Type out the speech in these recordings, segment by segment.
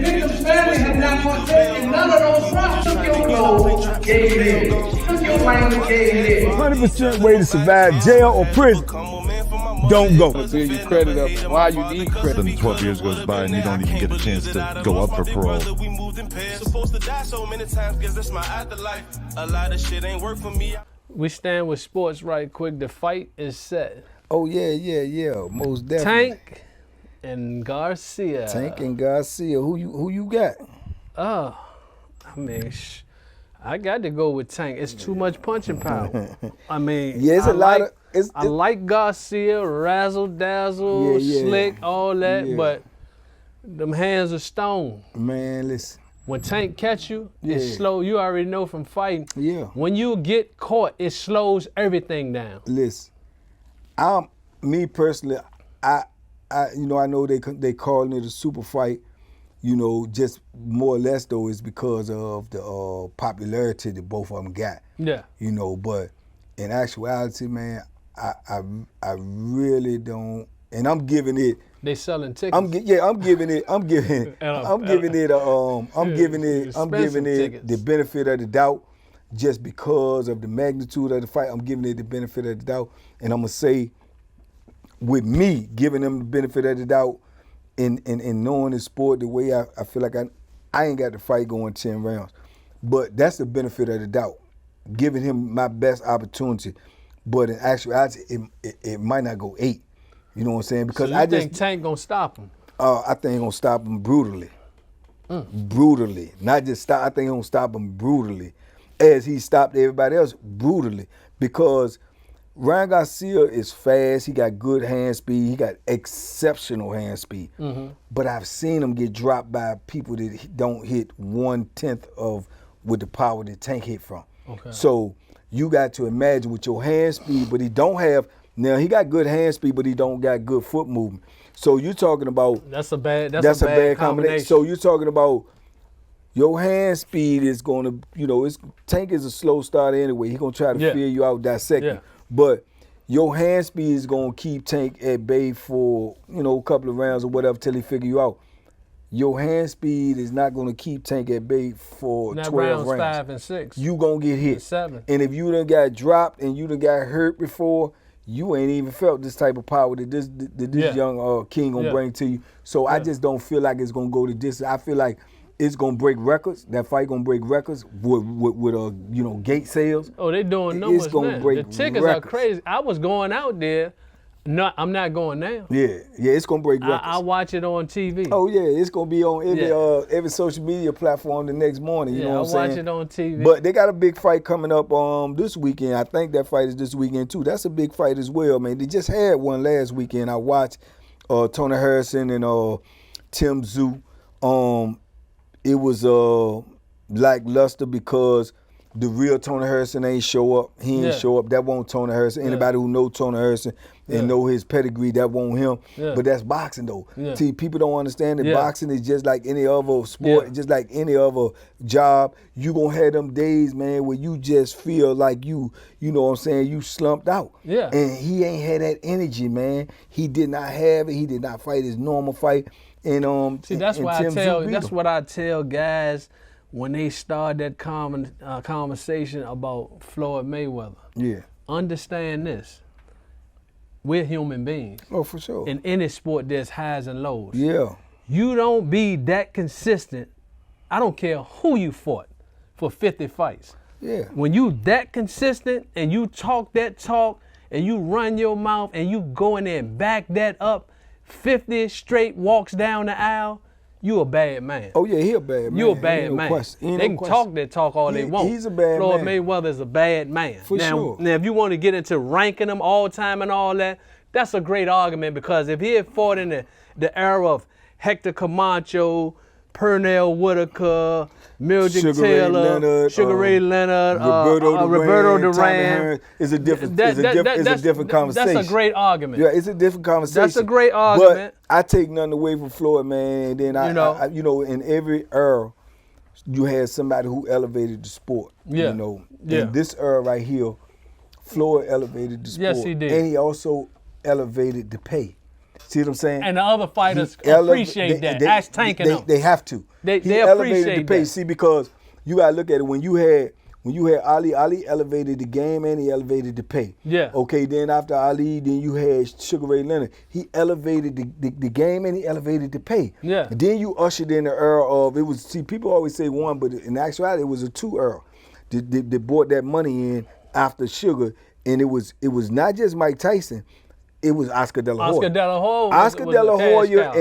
Jacob's family had not partaken none of those props. Took your clothes, gave it. Took your language, gave it. 100% way to survive jail or prison. Don't go. Until you credit up why you need credit. Then 12 years goes by and you don't even get a chance to go up for parole. We stand with sports right quick. The fight is set. Oh, yeah. Most definitely. Tank and Garcia. Tank and Garcia. Who you got? Oh, I mean, I got to go with Tank. It's too much punching power. I mean, Yeah, it's a lot of... I like Garcia, razzle dazzle, slick, all that, Yeah. but them hands are stone. Man, listen. When Tank catch you, it's slow. You already know from fighting. Yeah. When you get caught, it slows everything down. Listen, me personally, I know they calling it a super fight. You know, just more or less though is because of the popularity that both of them got. Yeah. You know, but in actuality, man, I really don't, and I'm giving it. They selling tickets. I'm giving it the benefit of the doubt, just because of the magnitude of the fight. I'm giving it the benefit of the doubt, and I'm gonna say, with me giving them the benefit of the doubt, in knowing the sport the way I feel like I ain't got the fight going 10 rounds, but that's the benefit of the doubt, giving him my best opportunity. But in actuality, it might not go 8. You know what I'm saying? Because so you think Tank gonna stop him? I think he's gonna stop him brutally. Brutally. Not just stop, I think he's gonna stop him brutally. As he stopped everybody else brutally. Because Ryan Garcia is fast, he got good hand speed, he got exceptional hand speed. But I've seen him get dropped by people that don't hit 1/10 of with the power that Tank hit from. Okay. So you got to imagine with your hand speed, but he don't have, now he got good hand speed, but he don't got good foot movement. So you're talking about that's a bad combination. So you're talking about your hand speed is going to, Tank is a slow starter anyway. He's going to try to feel you out, dissect you. But your hand speed is going to keep Tank at bay for, a couple of rounds or whatever till he figure you out. Your hand speed is not going to keep Tank at bay for 12 rounds. 5 and 6. You going to get hit. 7. And if you done got dropped and you done got hurt before, you ain't even felt this type of power that this young king going to bring to you. So I just don't feel like it's going to go the distance. I feel like it's going to break records. That fight going to break records with gate sales. Oh, they doing numbers gonna now. break The tickets records. are crazy. I was going out there. No, I'm not going now. Yeah, it's gonna break records. I watch it on TV. Oh yeah, it's gonna be on every social media platform the next morning. You know what I'm saying? I watch it on TV. But they got a big fight coming up this weekend. I think that fight is this weekend too. That's a big fight as well, man. They just had one last weekend. I watched Tony Harrison and Tim Tszyu. It was lackluster because the real Tony Harrison ain't show up. He ain't show up. That won't Tony Harrison. Anybody who know Tony Harrison and know his pedigree, that won't him. But that's boxing though. See, people don't understand that boxing is just like any other sport, just like any other job. You gonna have them days, man, where you just feel like you know what I'm saying, you slumped out. Yeah. And he ain't had that energy, man. He did not have it. He did not fight his normal fight. And see, that's what I tell guys when they start that conversation about Floyd Mayweather. Yeah. Understand this. We're human beings. Oh, for sure. In any sport, there's highs and lows. Yeah. You don't be that consistent. I don't care who you fought for 50 fights. Yeah. When you that consistent and you talk that talk and you run your mouth and you go in there and back that up, 50 straight walks down the aisle, you a bad man. Oh yeah, he a bad man. You a bad man. They can talk that talk all they want. He's a bad Floyd man. Mayweather is a bad man. For sure. Now, if you want to get into ranking them all time and all that, that's a great argument because if he had fought in the era of Hector Camacho, Pernell Whitaker, Mildred Taylor, Sugar Ray Leonard, Roberto Duran. It's a different conversation. That's a great argument. Yeah, it's a different conversation. That's a great argument. But I take nothing away from Floyd, man. And then I in every era, you had somebody who elevated the sport. Yeah. In this era right here, Floyd elevated the sport. Yes, he did. And he also elevated the pay. See what I'm saying? And the other fighters He eleva- appreciate that. Ask Tank and them. They have to. They He elevated appreciate the pace. that. See, because you gotta look at it when you had Ali elevated the game and he elevated the pay. Yeah. Okay, then after Ali, then you had Sugar Ray Leonard. He elevated the game and he elevated the pay. Yeah. And then you ushered in the era of, it was, see, people always say one, but in actuality it was a two era. They brought that money in after Sugar, and it was not just Mike Tyson, it was Oscar De La Hoya. Oscar De La Hoya. Oscar De La Hoya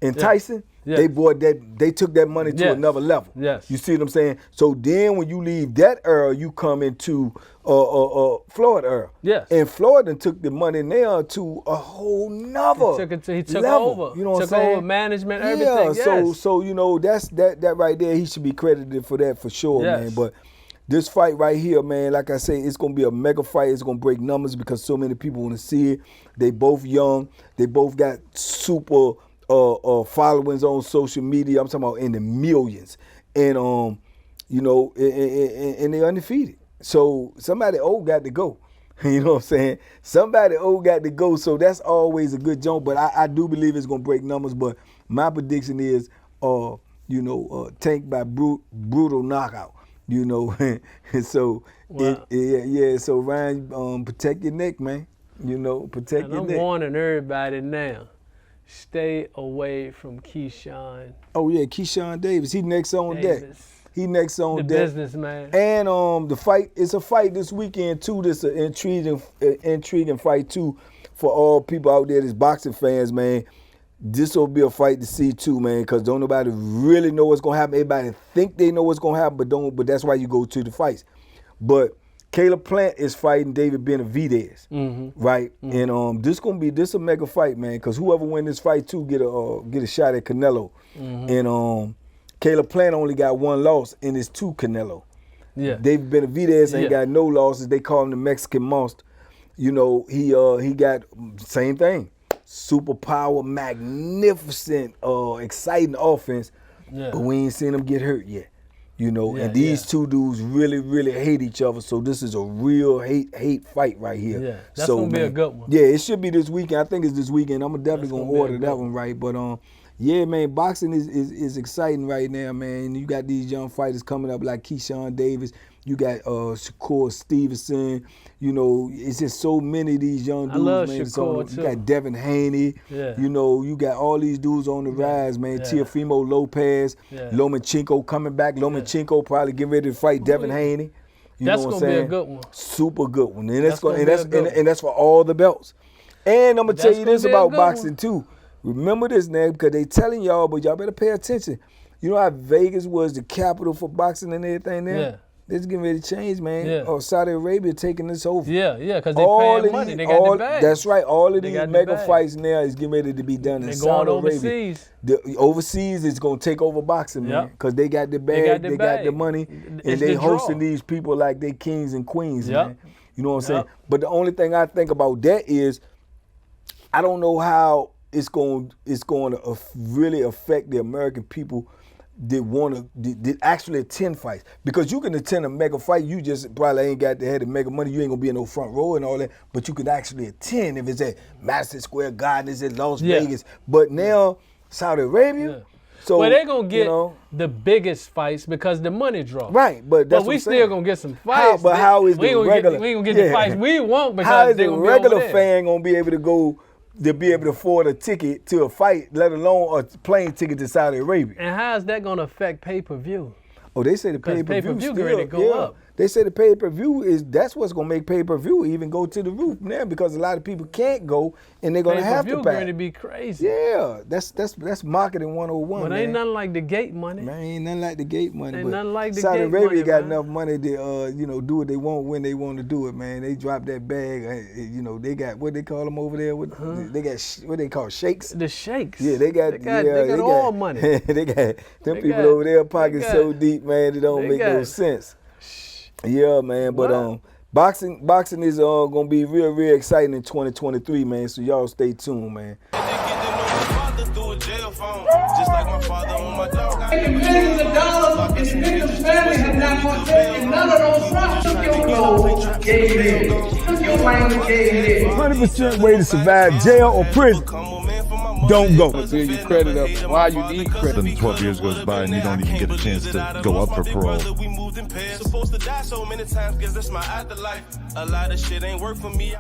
and Tyson. Yes. They brought that. They took that money to Yes. another level. Yes. You see what I'm saying? So then, when you leave that era, you come into Florida era. Yes. And Florida took the money now to a whole nother He took level. over. You know what I'm took saying? over management, everything. Yeah. Yes. So you know that right there, he should be credited for that for sure, Yes. man. But this fight right here, man, like I say, it's gonna be a mega fight. It's gonna break numbers because so many people want to see it. They both young. They both got super followings on social media. I'm talking about in the millions, and you know, and they're undefeated. So somebody old got to go. You know what I'm saying? Somebody old got to go. So that's always a good joke. But I do believe it's gonna break numbers. But my prediction is, Tank by brutal knockout. You know, and so Wow. So Ryan, protect your neck, man. You know, protect And your I'm neck. warning everybody now. Stay away from Keyshawn Oh yeah, Keyshawn Davis. He next on deck. Davis, He next on the deck. businessman. And the fight, it's a fight this weekend too. This an intriguing fight too for all people out there that's boxing fans, man. This will be a fight to see too, man, because don't nobody really know what's gonna happen. Everybody think they know what's gonna happen, but that's why you go to the fights. But Caleb Plant is fighting David Benavidez, right? And this a mega fight, man, because whoever win this fight too get a shot at Canelo. And Caleb Plant only got one loss, and it's to Canelo. Yeah. David Benavidez ain't got no losses. They call him the Mexican Monster. You know, he got same thing. Superpower, magnificent, exciting offense, but we ain't seen him get hurt yet. You know, and these two dudes really, really hate each other. So this is a real hate fight right here. Yeah, that's so, gonna be a good one. Yeah, it should be this weekend. I think it's this weekend. I'm definitely gonna gonna be a order good that one right. But yeah, man, boxing is exciting right now, man. You got these young fighters coming up like Keyshawn Davis. You got Shakur Stevenson. You know, it's just so many of these young dudes, I love man. Shakur, You got Devin Haney. Yeah. You know, you got all these dudes on the rise, man. Yeah. Teofimo Lopez, Yeah. Lomachenko coming back. Lomachenko probably getting ready to fight Devin Haney. You That's know what I'm gonna be a saying? good one. Super good one. And That's gonna be a good one. and that's for all the belts. And I'm gonna tell That's you this gonna be a about good boxing one. too. Remember this now, because they telling y'all, but y'all better pay attention. You know how Vegas was the capital for boxing and everything there? Yeah. This getting ready to change, man. Yeah. Saudi Arabia taking this over. Yeah, because they paying money. They got the bag. That's right. All of They these got the mega bag. fights now is getting ready to be done in They Saudi going Arabia. overseas. The overseas is gonna take over boxing, man, Yep. because they got the bag, got the they got the bag. money, It's and they the draw. hosting these people like they kings and queens, Yep. man. You know what I'm saying? Yep. But the only thing I think about that is, I don't know how it's going to really affect the American people that actually attend fights, because you can attend a mega fight, you just probably ain't got the mega money, you ain't gonna be in no front row and all that, but you can actually attend if it's at Madison Square Garden, it's at Las Vegas. But now Saudi Arabia, Yeah. so Well, they're gonna get you know, the biggest fights because the money draw. right, but that's But we what I'm still saying. gonna get some fights. How is we the gonna regular? we gonna get the fights we want because how is they're the gonna regular be over there. fan gonna be able to go to be able to afford a ticket to a fight, let alone a plane ticket to Saudi Arabia? And how is that gonna affect pay-per-view? Oh, they say the 'Cause pay-per-view pay-per-view still, ready to go up. They say the pay-per-view that's what's gonna make pay-per-view even go to the roof now, because a lot of people can't go and they're gonna have to Pay-per-view pay. going to be crazy. Yeah, that's marketing 101. But man. ain't nothing like the gate money. Man, ain't nothing like the gate money. Ain't but nothing like the Saudi gate Arabia money, got man. enough money to do what they want when they want to do it, man. They drop that bag. They got what they call them over there. They got what they call shakes. The shakes. Yeah, they got all money. they got them They people got- over there pockets got- so deep, man. It don't they make no got- sense. Yeah, man. But Wow. boxing is gonna be real exciting in 2023, man. So y'all stay tuned, man. Making millions of dollars, and the victim's family has not partaken in none of those profits. Took your clothes, gave it. Took your language game. 100% way to survive jail or prison. Don't go. Build your credit up. Why you need credit? Then 12 years goes by and you don't even get a chance to go up for parole. Supposed to die so many times, 'cause that's my afterlife. A lot of shit ain't work for me.